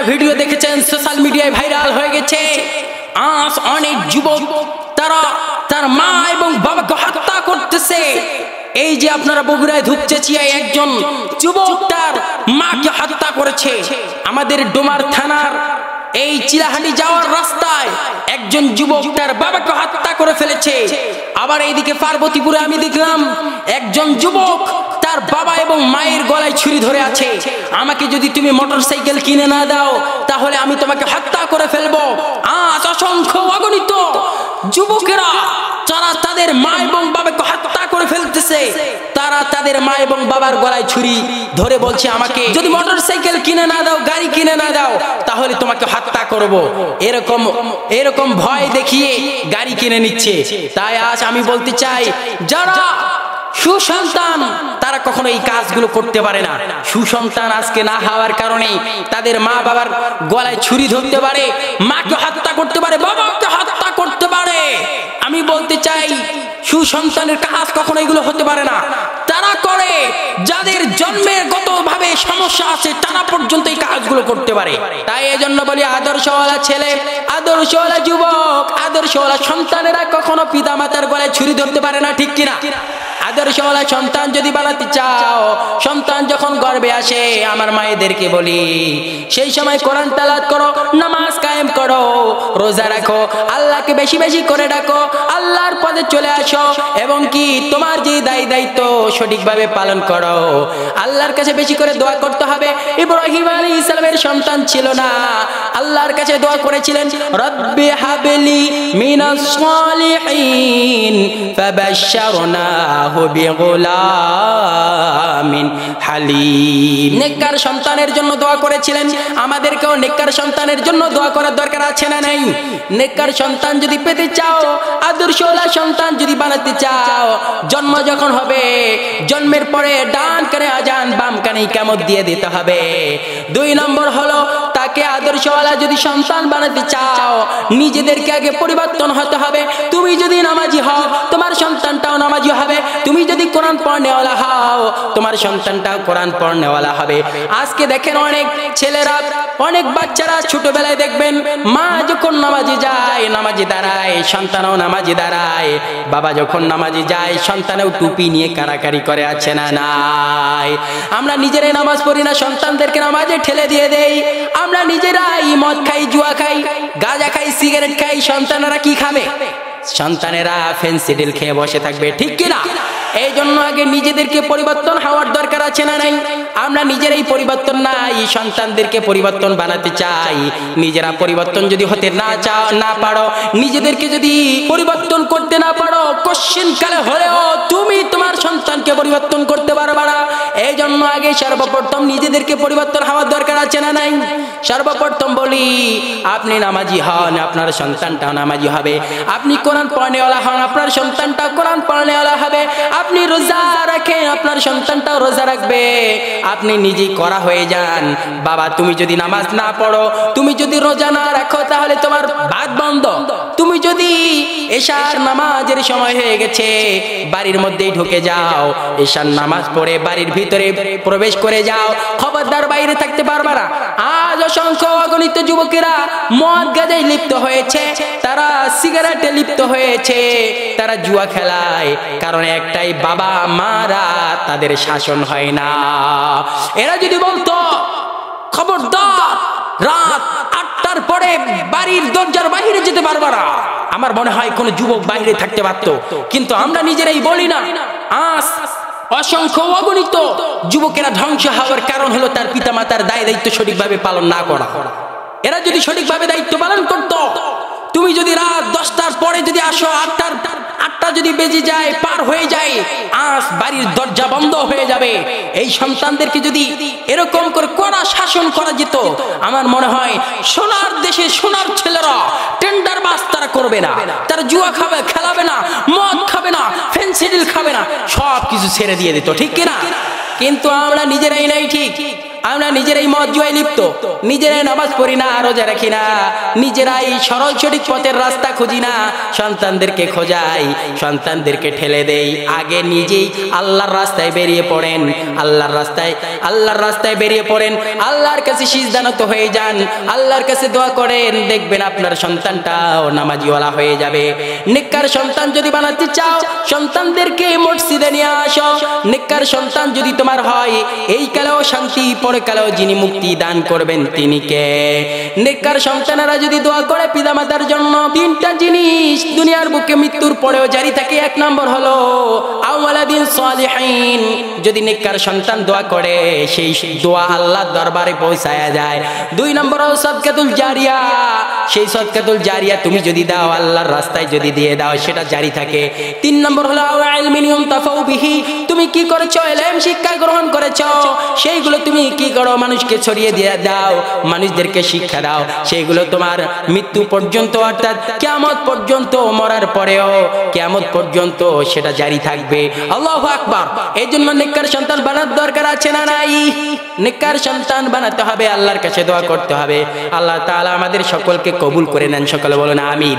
একটা ভিডিও দেখেছেন, সোশ্যাল মিডিয়ায় ভাইরাল হয়ে গেছে। আজ অনেক যুবক তারা তার মা এবং বাবাকে হত্যা করতেছে। এই যে আপনারা বগুড়ায় ধূপচেচিয়ায় একজন যুবক তার মাকে হত্যা করেছে। আমাদের ডোমার থানার এই চিলাহাটি যাওয়ার রাস্তায় একজন যুবক তার বাবাকে হত্যা করে ফেলেছে। আবার এইদিকে পার্বতীপুরে আমি দেখলাম একজন যুবক তার বাবা এবং মায়ের গলায় ছুরি ধরে আছে। আমাকে যদি তুমি মোটরসাইকেল কিনে না দাও তাহলে আমি তোমাকে হত্যা করে ফেলবো। আজ অসংখ্য অগণিত যুবকেরা যারা তাদের মা এবং বাবাকে হত্যা করে ফেলতেছে, তারা তাদের মা এবং বাবার গলায় ছুরি ধরে বলছে আমাকে যদি মোটরসাইকেল কিনে না দাও, গাড়ি কিনে না দাও তাহলে তোমাকে হত্যা করব। এরকম ভয় দেখিয়ে গাড়ি কিনে নিচ্ছে। তাই আজ আমি বলতে চাই, যারা সুসন্তান তারা কখনো এই কাজগুলো করতে পারে না। সুসন্তান আজকে না হওয়ার কারণে তাদের মা বাবার গলায় ছুরি ধরতে পারে, মাকে হত্যা করতে পারে, বাবাকে হত্যা করতে পারে। আমি বলতে চাই সুসন্তানের কাজ কখনো এগুলো হতে পারে না। তারা করে যাদের জন্মের গতভাবে সমস্যা আছে, তারা পর্যন্ত এই কাজগুলো করতে পারে। তাই এজন্য বলি, আদর্শওয়ালা ছেলে, আদর্শওয়ালা যুবক, আদর্শওয়ালা সন্তানেরা কখনো পিতা মাতার গলায় ছুরি ধরতে পারে না, ঠিক কিনা? আদর্শওয়ালা সন্তান যদি বানাতে চাও, সন্তান যখন গর্ভে আসে, আমার মায়েদেরকে বলি সেই সময় কোরআন তেলাওয়াত করো, নামাজ কায়েম করো, রোজা রাখো, আল্লাহকে বেশি বেশি করে ডাকো, আল্লাহর পথে চলে আসো এবং কি তোমার যে দায়িত্ব সঠিকভাবে পালন করো। আল্লাহর কাছে বেশি করে দোয়া করতে হবে। ইব্রাহিম আলাইহিস সালামের সন্তান ছিল না, আল্লাহর কাছে দোয়া করেছিলেন, রব্বি হাবলি মিনাস সালিহিন ফাবাশশারনাহু বিগুলামিন হালিম। নেককার সন্তানের জন্য দোয়া করেছিলেন। আমাদেরকেও নেককার সন্তানের জন্য দোয়া করার দরকার আছে না নাই? নেককার সন্তান যদি পেতে চাও, আদর্শওয়ালা সন্তান যদি বানাতে চাও, জন্ম যখন হবে, জন্মের পরে ডান কানে আজান, বাম কানে ইকামত দিয়ে দিতে হবে। 2 নম্বর হলো, তাকে আদর্শওয়ালা যদি সন্তান বানাতে চাও, নিজেদেরকে আগে পরিবর্তন হতে হবে। তুমি যদি নামাজি হও, তোমার সন্তানটাও নামাজি হবে। তুমি যদি কোরআন পড়নেওয়ালা হও, তোমার সন্তানটাও কোরআন পড়নেওয়ালা হবে। আজকে দেখেন অনেক ছেলেরা, অনেক বাচ্চারা ছোটবেলায় দেখবেন মা যখন নামাজি যায়, নামাজি দাঁড়ায়, সন্তানও নামাজি দাঁড়ায়। বাবা যখন নামাজি যায়, সন্তানও টুপি নিয়ে কারাকারি করে, আছে না নাই? আমরা নিজেরাই নামাজ পড়ি না, সন্তানদেরকে নামাজে ঠেলে দিয়ে দেই। আমরা নিজেরাই মদ খাই, জুয়া খাই, গাঁজা খাই, সিগারেট খাই। সন্তানেরা কি খাবে? সন্তানেরা ফেন্সিডিল খেয়ে বসে থাকবে, ঠিক কিনা? এই জন্য আগে নিজেদেরকে পরিবর্তন হওয়ার দরকার আছে না নাই? আমরা নিজেরাই পরিবর্তন নাই, সন্তানদেরকে পরিবর্তন বানাতে চাই। নিজেরা পরিবর্তন যদি হতে না পারো, নিজেদেরকে যদি পরিবর্তন করতে না পারো, কোশ্চেন কালে হলেও তুমি তোমার সন্তানকে পরিবর্তন করতে পারবে না। এই জন্য আগে সর্বপ্রথম নিজেদেরকে পরিবর্তন হওয়ার দরকার আছে না নাই? সর্বপ্রথম বলি, আপনি নামাজি হন, আপনার সন্তানটাও নামাজি হবে। আপনি কোরআন পড়নেওয়ালা হন, আপনার সন্তানটাও কোরআন পড়নেওয়ালা হবে। আপনি রোজা রাখেন, আপনার সন্তানটাও রোজা রাখবে। আপনি নিজেই করা হয়ে যান। বাবা, তুমি যদি নামাজ না পড়ো, তুমি যদি রোজা না রাখো, তাহলে তোমার ভাত বন্ধ। তুমি যদি এশার নামাজের সময় হয়ে গেছে, বাড়ির মধ্যেই ঢুকে যাও, এশার নামাজ পড়ে বাড়ির ভিতরে প্রবেশ করে যাও, খবরদার বাইরে থাকতে পারবে না। আজ অসংখ্য অগণিত যুবকেরা মদ গাঁজায় লিপ্ত হয়েছে, তারা সিগারেটে লিপ্ত হয়েছে, তারা জুয়া খেলায়। কারণ একটাই, বাবা মারা তাদের শাসন হয় না। এরা যদি বলতো খবরদার রাত 8টার পরে বাড়ির দরজার বাইরে যেতে পারবে না, আমার মনে হয় কোন যুবক বাইরে থাকতে পারত। কিন্তু আমরা নিজেরাই বলি না। আজ অসংখ্য অগণিত যুবকেরা ধ্বংস হওয়ার কারণ হলো তার পিতামাতার দায়িত্ব সঠিকভাবে পালন না করা। এরা যদি সঠিকভাবে দায়িত্ব পালন করত, তুমি যদি রাত 10টার পরে যদি আসো, 8টা যদি বেজে যায়, পার হয়ে যায়, আজ বাড়ির দরজা বন্ধ হয়ে যাবে। এই সন্তানদেরকে যদি এরকম করে কড়া শাসন করা যেত, আমার মনে হয় সোনার দেশে সোনার ছেলেরা টেন্ডার বাস তারা করবে না, তারা জুয়া খাবে, খেলাবে না, মদ খাবে না, ফেন্সিডিল খাবে না, সব কিছু ছেড়ে দিয়ে দিত, ঠিক কিনা? কিন্তু আমরা নিজেরাই নাই, ঠিক আমরা নিজেরাই মদ জুয়ায় লিপ্ত, নিজেরাই নামাজ পড়ি না, রোজা রাখি না, নিজেরাই সরল সঠিক পথের রাস্তা খুঁজি না, সন্তানদেরকে খোঁজাই, সন্তানদেরকে ঠেলে দেই। আগে নিজেই আল্লাহর রাস্তায় বেরিয়ে পড়েন, আল্লাহর রাস্তায় বেরিয়ে পড়েন, আল্লাহর কাছে সিজদানত হয়ে যান, আল্লাহর কাছে দোয়া করেন, দেখবেন আপনার সন্তানটাও নামাজিওয়ালা হয়ে যাবে। নেককার সন্তান যদি বানাতে চাও, সন্তানদেরকে মসজিদে নিয়ে আসো। নেককার সন্তান যদি তোমার হয়, এই কালেও শান্তি, পরে কালেও যিনি মুক্তি দান করবেন তিনি কে? নেককার সন্তানেরা যদি দোয়া করে পিতামাতার জন্য, তিনটা জিনিস দুনিয়ার বুকে মৃত্যুর পরেও জারি থাকে। এক নম্বর হলো আওয়ালাদিন সালিহিন, যদি নেককার সন্তান দোয়া করে সেই দোয়া আল্লাহর দরবারে পৌঁছায়া যায়। দুই নম্বর হলো সাদকাতুল জারিয়া, সেই সাদকাতুল জারিয়া তুমি যদি দাও, আল্লাহর রাস্তায় যদি দিয়ে দাও, সেটা জারি থাকে। তিন নম্বর হলো ইলমিন ইউনতাফাউ বিহি, তুমি কি করেছো? ইলম শিক্ষা গ্রহণ করেছো, সেইগুলো তুমি কি করো? মানুষকে ছড়িয়ে দিয়ে দাও, মানুষদেরকে শিক্ষা দাও, সেইগুলো তোমার মৃত্যু পর্যন্ত, অর্থাৎ কিয়ামত পর্যন্ত, মরার পরেও কিয়ামত পর্যন্ত সেটা জারি থাকবে। আল্লাহু আকবার। এই জন্য নেককার সন্তান বানার দরকার আছে না নাই? নেককার সন্তান বানাতে হবে, আল্লাহর কাছে দোয়া করতে হবে। আল্লাহ তাআলা আমাদের সকলকে কবুল করে নেন। সকলে বলেন আমিন।